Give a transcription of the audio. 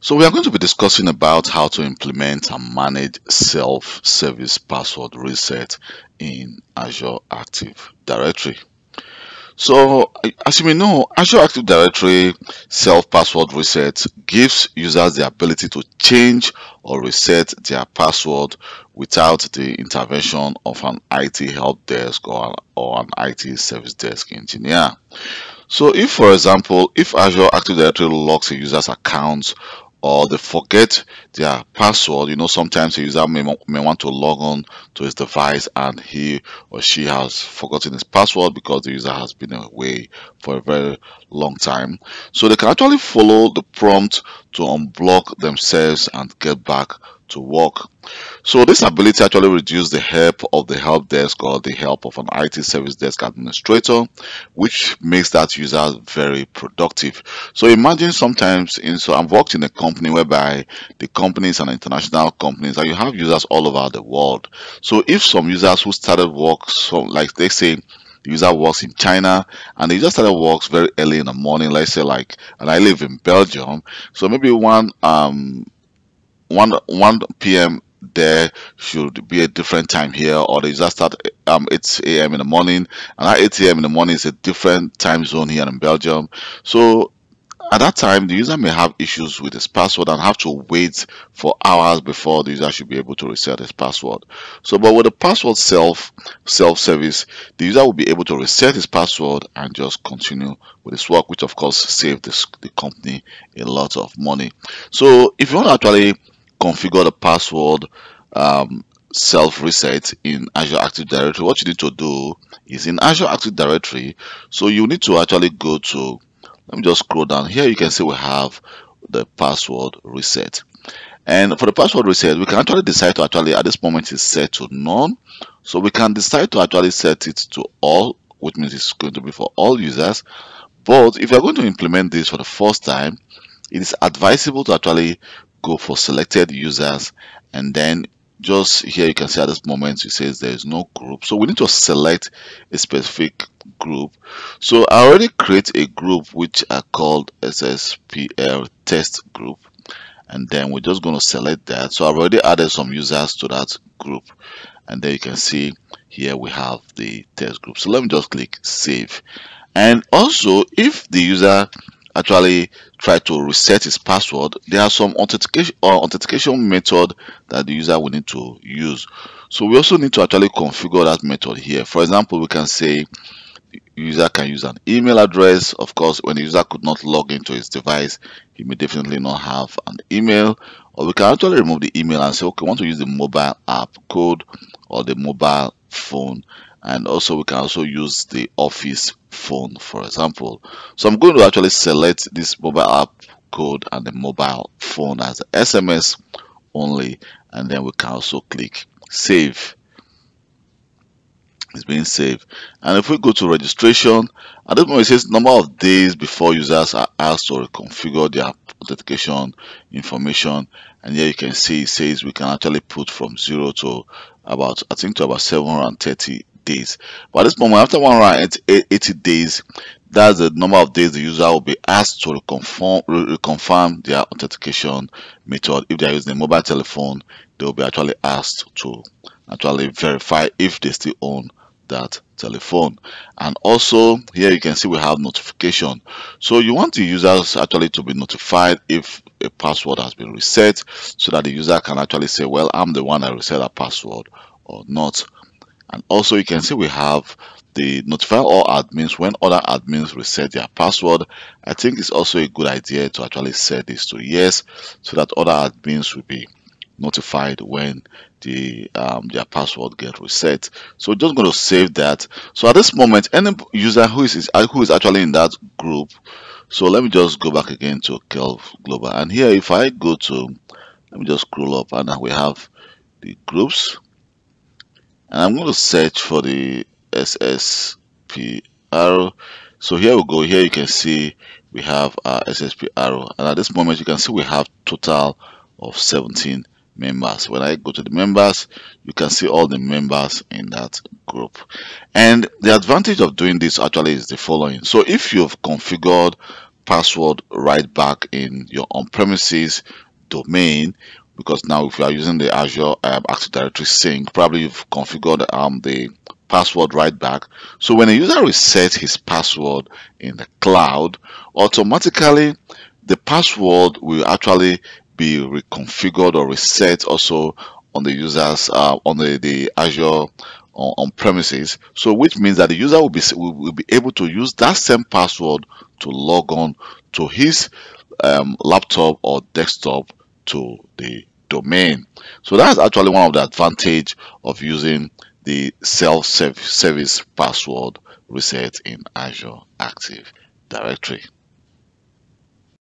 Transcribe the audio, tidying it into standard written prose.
So we are going to be discussing about how to implement and manage self-service password reset in Azure Active Directory. So as you may know, Azure Active Directory self-password reset gives users the ability to change or reset their password without the intervention of an IT help desk or an IT service desk engineer. So if, for example, if Azure Active Directory locks a user's account or they forget their password, sometimes a user may want to log on to his device and he or she has forgotten his password because the user has been away for a very long time. So they can actually follow the prompt to unblock themselves and get back to work. So this ability actually reduces the help of the help desk or the help of an IT service desk administrator, which makes that user very productive. So imagine sometimes, I've worked in a company whereby the company is an international company and you have users all over the world. So if some users who started work, so like they say, the user works in China and they just started works very early in the morning, let's say and I live in Belgium, so maybe 1 p.m. there should be a different time here, or they just start 8 a.m. in the morning, and at 8 a.m. in the morning is a different time zone here in Belgium. So at that time, the user may have issues with his password and have to wait for hours before the user should be able to reset his password. So, but with the password self-service, the user will be able to reset his password and just continue with his work, which of course saves the company a lot of money. So, if you want to actually configure the password self reset in Azure Active Directory, what you need to do is in Azure Active Directory, so you need to actually go to, let me just scroll down here. You can see we have the password reset, and for the password reset we can actually decide to actually, at this moment it's set to none, so we can decide to actually set it to all, which means it's going to be for all users. But if you're going to implement this for the first time, it is advisable to actually go for selected users, and then just here you can see at this moment it says there is no group, so we need to select a specific group. So I already create a group which are called SSPR test group, and then we're just going to select that. So I've already added some users to that group, and then you can see here we have the test group. So let me just click save. And also, if the user actually try to reset his password, there are some authentication method that the user will need to use. So we also need to actually configure that method here. For example, we can say the user can use an email address. Of course, when the user could not log into his device, he may definitely not have an email. Or we can actually remove the email and say, okay, we want to use the mobile app code or the mobile phone. And also we can also use the office phone, for example. So I'm going to actually select this mobile app code and the mobile phone as SMS only, and then we can also click save. It's being saved. And if we go to registration, at this moment it says number of days before users are asked to reconfigure their authentication information, and here you can see it says we can actually put from 0 to about, I think, to about 730 days. But at this moment, after 180 days, that's the number of days the user will be asked to reconfirm their authentication method. If they are using a mobile telephone, they will be actually asked to actually verify if they still own that telephone. And also here you can see we have notification. So you want the users actually to be notified if a password has been reset, so that the user can actually say, well, I'm the one that reset that password or not. And also you can see we have the notify all admins when other admins reset their password. I think it's also a good idea to actually set this to yes, so that other admins will be notified when their password get reset. So we're just going to save that. So at this moment, any user who is actually in that group, so let me just go back again to Kelv Global, and here if I go to, let me just scroll up, and now we have the groups, and I'm going to search for the SSPR. So here we go. Here you can see we have our SSPR, and at this moment you can see we have total of 17 members. When I go to the members, you can see all the members in that group. And the advantage of doing this actually is the following. So if you've configured password right back in your on-premises domain, because now if you are using the Azure Active Directory sync, probably you've configured the password right back. So when a user resets his password in the cloud, automatically the password will actually be reconfigured or reset also on the users on the Azure on premises. So which means that the user will be able to use that same password to log on to his laptop or desktop to the domain. So that's actually one of the advantage of using the self-service password reset in Azure Active Directory.